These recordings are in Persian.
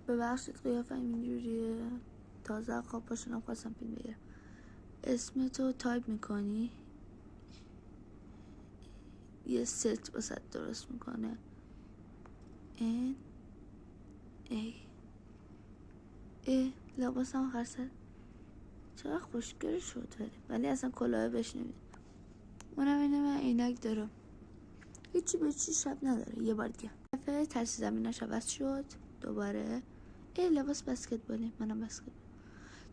ببخشید قیافم اینجوریه، تازه خواب پاشونم خواستم فیلم بگیرم. اسمتو تایپ میکنی، یه ست واسه درست میکنه. N A لباسم آخر سر چقدر خوشگل شد، ولی اصلا کلاه بهش نمید. اونم اینه من عینک دارم، هیچی به چی شب نداره. یه بار دیگه دفعه ترس زمینش عوض شد دوباره. لباس بسکتبالی، منم بسکتبال.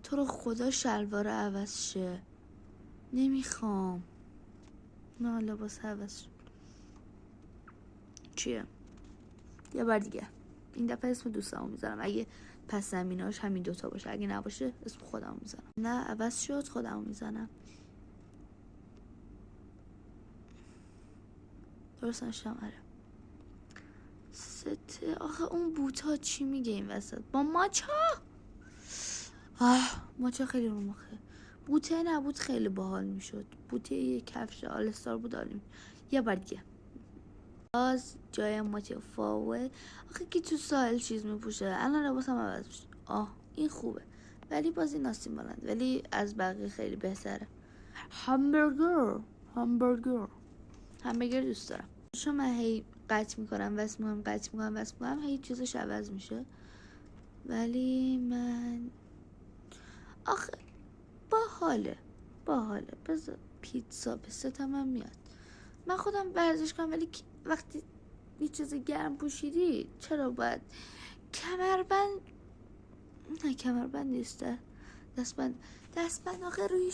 تو رو خدا شلوار عوض شه، نمیخوام. نه لباس عوض شد. چیه؟ یه بار دیگه. این دفعه اسم دوستامو میذارم، اگه پس زمیناش همین دوتا باشه، اگه نباشه اسم خودمو میذارم. نه عوض شد، خودمو میزنم. درست نشم. آره سته. آخه اون بوتا چی میگه این وسط با ماچا؟ ماچا خیلی رو مخه. بوته نبود خیلی باحال میشد. بوته یه کفش آلستار بود عالی. یه بار دیگه. باز جای متفاوت. آخه کی تو ساحل چیز میپوشه؟ الان لباسم عوض میشه. این خوبه، ولی باز این آستین بلند، ولی از بقیه خیلی بهتره. همبرگر دوست دارم. چون من هی قطع میکنم وصل میکنم هی چیزش عوض میشه. ولی من آخه باحاله بذار پیتزا به ستم هم میاد. من خودم ورزش کنم، ولی وقتی یه چیز گرم پوشیدی چرا باید کمربند؟ نه کمربند نیسته، دستبند آخه روی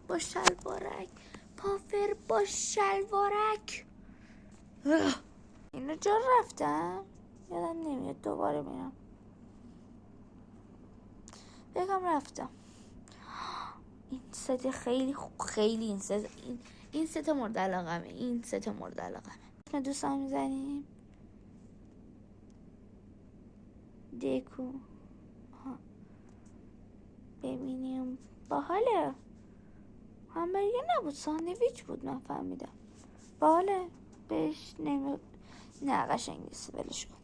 با شلوارک، پافر با شلوارک. اینو جا رفتم یادم نمیاد، دوباره میرم بگم رفتم. این ست خیلی این ست مورد علاقمه. اسم دوستان میزنیم دکو. ببینیم باحاله. همبرگر نبود، ساندویچ بود، من فهمیدم باحاله. بهش نه قشنگ نیست، ولش کن.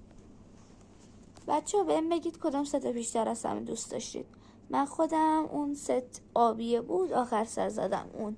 بچه ها بهم بگید کدام ست بیشتر از همه دوست داشتید. من خودم اون ست آبیه بود آخر سر زدم اون.